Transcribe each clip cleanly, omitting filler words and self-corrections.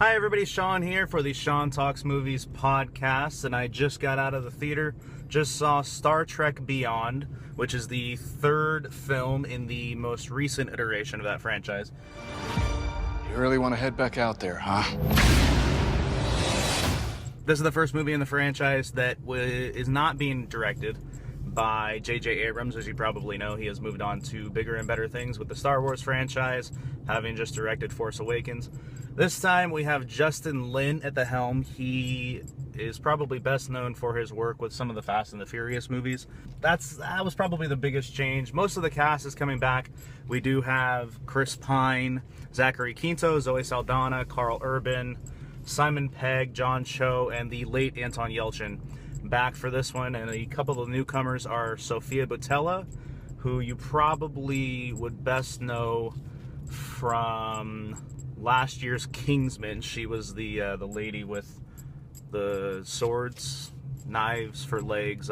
Hi everybody, Sean here for the Sean Talks Movies podcast, and I just got out of the theater, just saw Star Trek Beyond, which is the third film in the most recent iteration of that franchise. You really want to head back out there, huh? This is the first movie in the franchise that is not being directed by J.J. Abrams. As you probably know, he has moved on to bigger and better things with the Star Wars franchise, having just directed Force Awakens. This time we have Justin Lin at the helm. He is probably best known for his work with some of the Fast and the Furious movies. That was probably the biggest change. Most of the cast is coming back. We do have Chris Pine, Zachary Quinto, Zoe Saldana, Carl Urban, Simon Pegg, John Cho, and the late Anton Yelchin back for this one. And a couple of newcomers are Sofia Boutella, who you probably would best know from last year's Kingsman. She was the lady with the swords, knives for legs.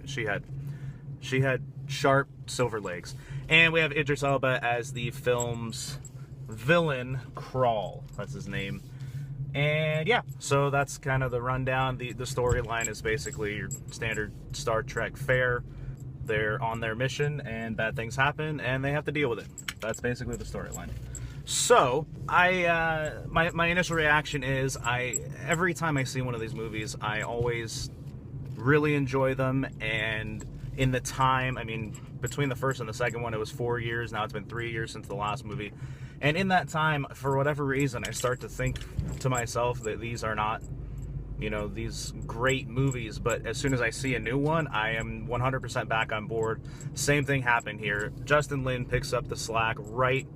She had sharp silver legs. And we have Idris Elba as the film's villain, Crawl. That's his name. And yeah, so that's kind of the rundown. The storyline is basically your standard Star Trek fare. They're on their mission and bad things happen and they have to deal with it. That's basically the storyline. So, my initial reaction is, every time I see one of these movies, I always really enjoy them, and in the time, I mean, between the first and the second one, it was 4 years, now it's been 3 years since the last movie, and in that time, for whatever reason, I start to think to myself that these are not, these great movies, but as soon as I see a new one, I am 100% back on board. Same thing happened here. Justin Lin picks up the slack right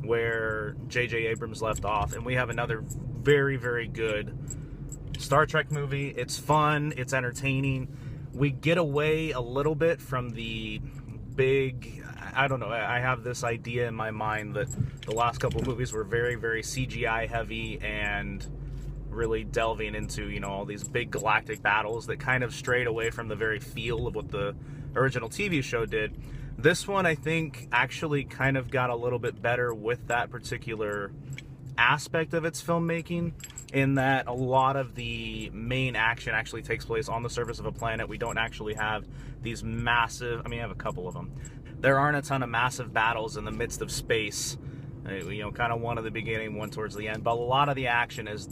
where J.J. Abrams left off, and we have another very, very good Star Trek movie. It's fun, it's entertaining. We get away a little bit from the big, I don't know, I have this idea in my mind that the last couple of movies were very, very CGI heavy and really delving into, all these big galactic battles that kind of strayed away from the very feel of what the original TV show did. This one, I think, actually kind of got a little bit better with that particular aspect of its filmmaking, in that a lot of the main action actually takes place on the surface of a planet. We don't actually have these massive, I have a couple of them. There aren't a ton of massive battles in the midst of space, kind of one at the beginning, one towards the end, but a lot of the action is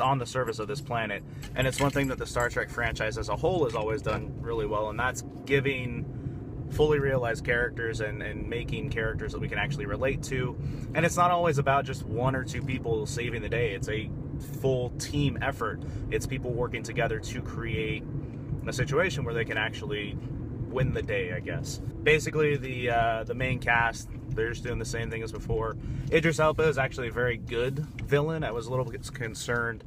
on the surface of this planet, and it's one thing that the Star Trek franchise as a whole has always done really well, and that's giving fully realized characters and making characters that we can actually relate to. And it's not always about just one or two people saving the day. It's a full team effort. It's people working together to create a situation where they can actually win the day, I guess. Basically, the main cast, they're just doing the same thing as before. Idris Elba is actually a very good villain. I was a little bit concerned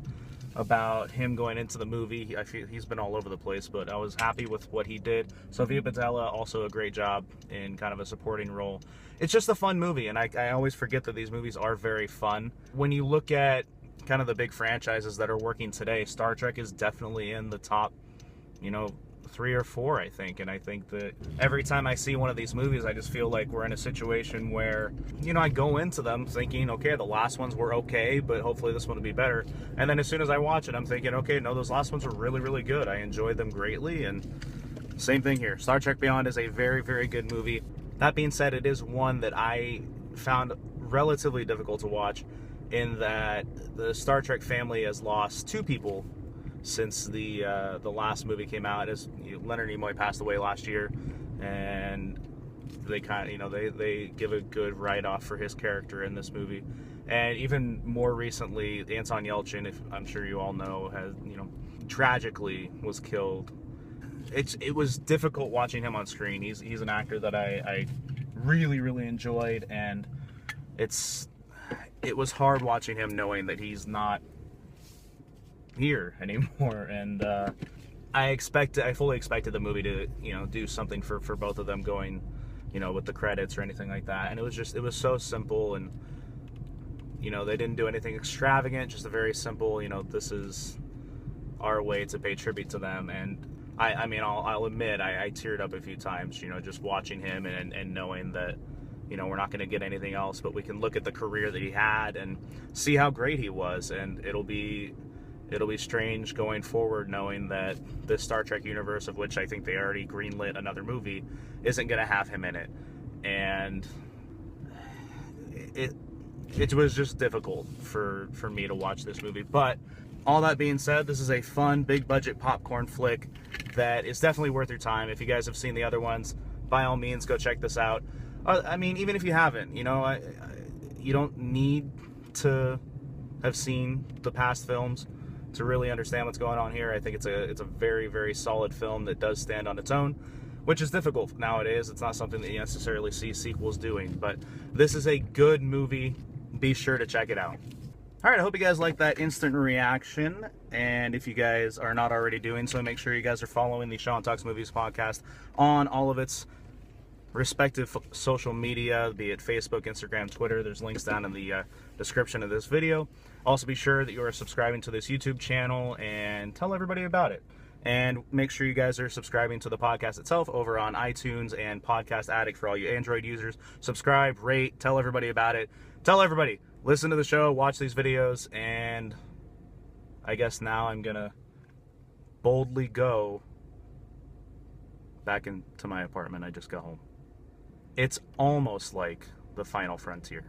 about him going into the movie. I feel he's been all over the place, but I was happy with what he did. Sofia Boutella, also a great job in kind of a supporting role. It's just a fun movie, and I always forget that these movies are very fun. When you look at kind of the big franchises that are working today, Star Trek is definitely in the top, 3 or 4, I think. And I think that every time I see one of these movies, I just feel like we're in a situation where, I go into them thinking, okay, the last ones were okay, but hopefully this one will be better. And then as soon as I watch it, I'm thinking, okay, no, those last ones were really, really good. I enjoyed them greatly, and same thing here. Star Trek Beyond is a very, very good movie. That being said, it is one that I found relatively difficult to watch, in that the Star Trek family has lost 2 people since the last movie came out. As Leonard Nimoy passed away last year, and they kind of, they give a good write-off for his character in this movie. And even more recently, Anton Yelchin, if I'm sure you all know, has tragically was killed. It was difficult watching him on screen. He's an actor that I really, really enjoyed, and it was hard watching him knowing that he's not here anymore. And I fully expected the movie to do something for both of them, going with the credits or anything like that. And it was so simple, and they didn't do anything extravagant, just a very simple, this is our way to pay tribute to them. And I'll admit I teared up a few times, just watching him and knowing that you know, we're not going to get anything else, but we can look at the career that he had and see how great he was. And it'll be strange going forward knowing that this Star Trek universe, of which I think they already greenlit another movie, isn't going to have him in it. And it was just difficult for me to watch this movie. But all that being said, this is a fun, big budget popcorn flick that is definitely worth your time. If you guys have seen the other ones, by all means, go check this out. I mean, even if you haven't, you know, you don't need to have seen the past films to really understand what's going on here. I think it's a very, very solid film that does stand on its own, which is difficult nowadays. It's not something that you necessarily see sequels doing, but this is a good movie. Be sure to check it out. All right, I hope you guys like that instant reaction, and if you guys are not already doing so, make sure you guys are following the Sean Talks Movies podcast on all of its respective social media, be it Facebook, Instagram, Twitter. There's links down in the description of this video. Also, be sure that you are subscribing to this YouTube channel and tell everybody about it. And make sure you guys are subscribing to the podcast itself over on iTunes and Podcast Addict for all you Android users. Subscribe, rate, tell everybody about it. Tell everybody, listen to the show, watch these videos, and I guess now I'm gonna boldly go back into my apartment. I just got home. It's almost like the final frontier.